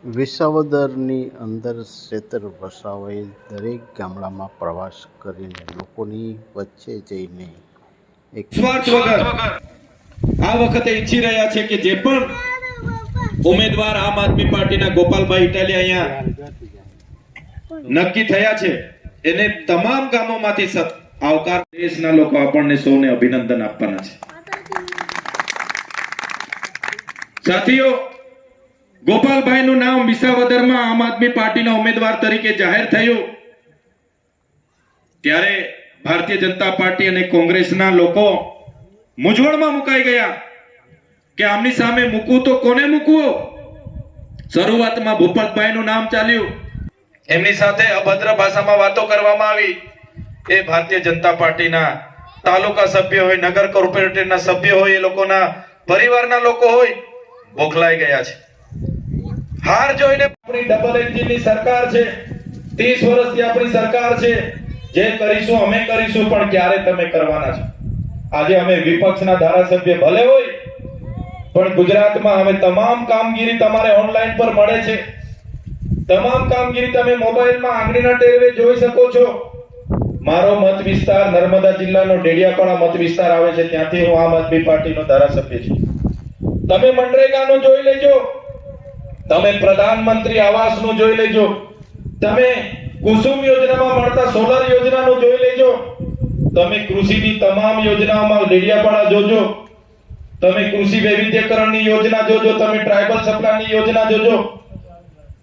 વિસાવદરની અંદર ક્ષેત્ર વસાવેલ દરેક ગામડામાં પ્રવાસ કરીને લોકોની વચ્ચે જઈને એક સ્વાર્થ વગર આ વખતે ઈચ્છી રહ્યા છે કે જે પણ ઉમેદવાર આમ આદમી પાર્ટીના ગોપાલભાઈ ઇટાલિયા અહીંયા નક્કી થયા છે એને તમામ ગામોમાંથી આવકાર દેશના લોકો આપણને સૌને અભિનંદન આપવાના છે। સાથીઓ, ગોપાલભાઈનું નામ વિસાવદરમાં આમ આદમી પાર્ટીના ઉમેદવાર તરીકે જાહેર થયું ત્યારે ભારતીય જનતા પાર્ટી અને કોંગ્રેસના લોકો મૂંઝવણમાં મુકાઈ ગયા કે આમની સામે મૂકવું તો કોને મૂકવું। શરૂઆતમાં ભૂપતભાઈનું નામ ચાલ્યું, એમની સાથે અભદ્ર ભાષામાં વાતો કરવામાં આવી। એ ભારતીય જનતા પાર્ટીના તાલુકા સભ્ય હોય, નગર કોર્પોરેટરના સભ્ય હોય, એ લોકોના પરિવારના લોકો હોય, બોખલાઈ ગયા છે। હાર જોઈને આપણી ડબલ એન્જિનની સરકાર છે, 30 વર્ષથી આપણી સરકાર છે, જે કરીશું અમે કરીશું, પણ ક્યારે તમે કરવાના છો। આજે અમે વિપક્ષના ધારાસભ્ય ભલે હોય, પણ ગુજરાતમાં હવે તમામ કામગીરી તમારે ઓનલાઈન પર મળે છે। તમામ કામગીરી તમે મોબાઈલમાં આંગળીના ટેરવે જોઈ શકો છો। મારો મત વિસ્તાર નર્મદા જિલ્લાનો ડેડિયાપાડા મત વિસ્તાર આવે છે, ત્યાંથી હું આમ આદમી પાર્ટીનો ધારાસભ્ય છું। તમે મનરેગાનું જોઈ લેજો, તમે પ્રધાનમંત્રી આવાસનું જોઈ લેજો, તમે કુસુમ યોજનામાં મળતા સોલર યોજનાનું જોઈ લેજો, તમે કૃષિની તમામ યોજનાઓમાં ડેડિયાપાડા જોજો, તમે કૃષિ વૈવિધ્યકરણની યોજના જોજો, તમે ટ્રાઇબલ સપ્લાયની યોજના જોજો,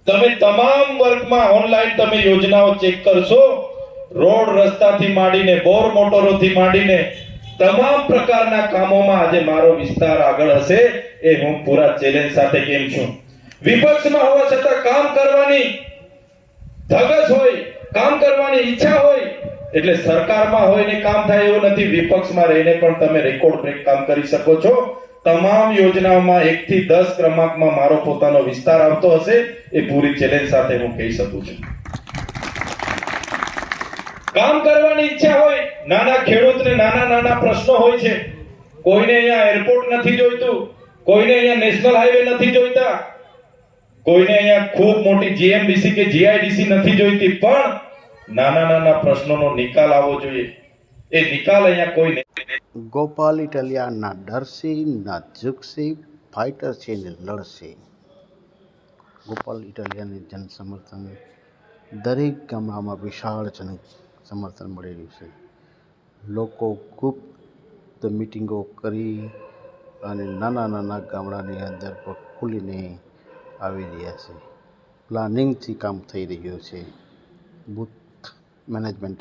તમે તમામ વર્ગમાં ઓનલાઈન તમે યોજનાઓ ચેક કરશો। રોડ રસ્તાથી માંડીને બોર મોટરોથી માંડીને તમામ પ્રકારના કામોમાં આજે મારો વિસ્તાર આગળ હશે, એ હું પૂરા ચેલેન્જ સાથે કેમ છું। વિપક્ષમાં હોવા છતાં કામ કરવાની ધગશ હોય, કામ કરવાની ઈચ્છા હોય, એટલે સરકારમાં હોઈને કામ થાય એવું નથી, વિપક્ષમાં રહીને પણ તમે રેકોર્ડ બ્રેક કામ કરી શકો છો। તમામ યોજનાઓમાં 1 થી 10 ક્રમાંકમાં મારો પોતાનો વિસ્તાર આવતો હશે, એ પૂરી ચેલેન્જ સાથે હું કહી શકું છું। કામ કરવાની ઈચ્છા હોય, નાના ખેડૂતને નાના પ્રશ્નો હોય છે, કોઈને અહીંયા એરપોર્ટ નથી જોઈતું, કોઈને અહીંયા નેશનલ હાઈવે નથી જોઈતા, કોઈને અહીંયા ખૂબ મોટી જીએમડીસી કે જીઆઈડીસી નથી જોઈતી, પણ નાના પ્રશ્નોનો નિકાલ આવવો જોઈએ, એ નિકાલ અહીંયા કોઈ નહીં। ગોપાલ ઇટાલિયા ના ડરશે ના ઝૂકશે, ફાઇટર છે ને લડશે। ગોપાલ ઇટાલિયાને જન સમર્થન દરેક ગામડામાં વિશાળ જન સમર્થન મળી રહ્યું છે। લોકો ગુપ્ત મિટિંગો કરી અને નાના ગામડાની અંદર પણ ખુલીને આવી રહ્યા છે। પ્લાનિંગથી કામ થઈ રહ્યું છે, બૂથ મેનેજમેન્ટ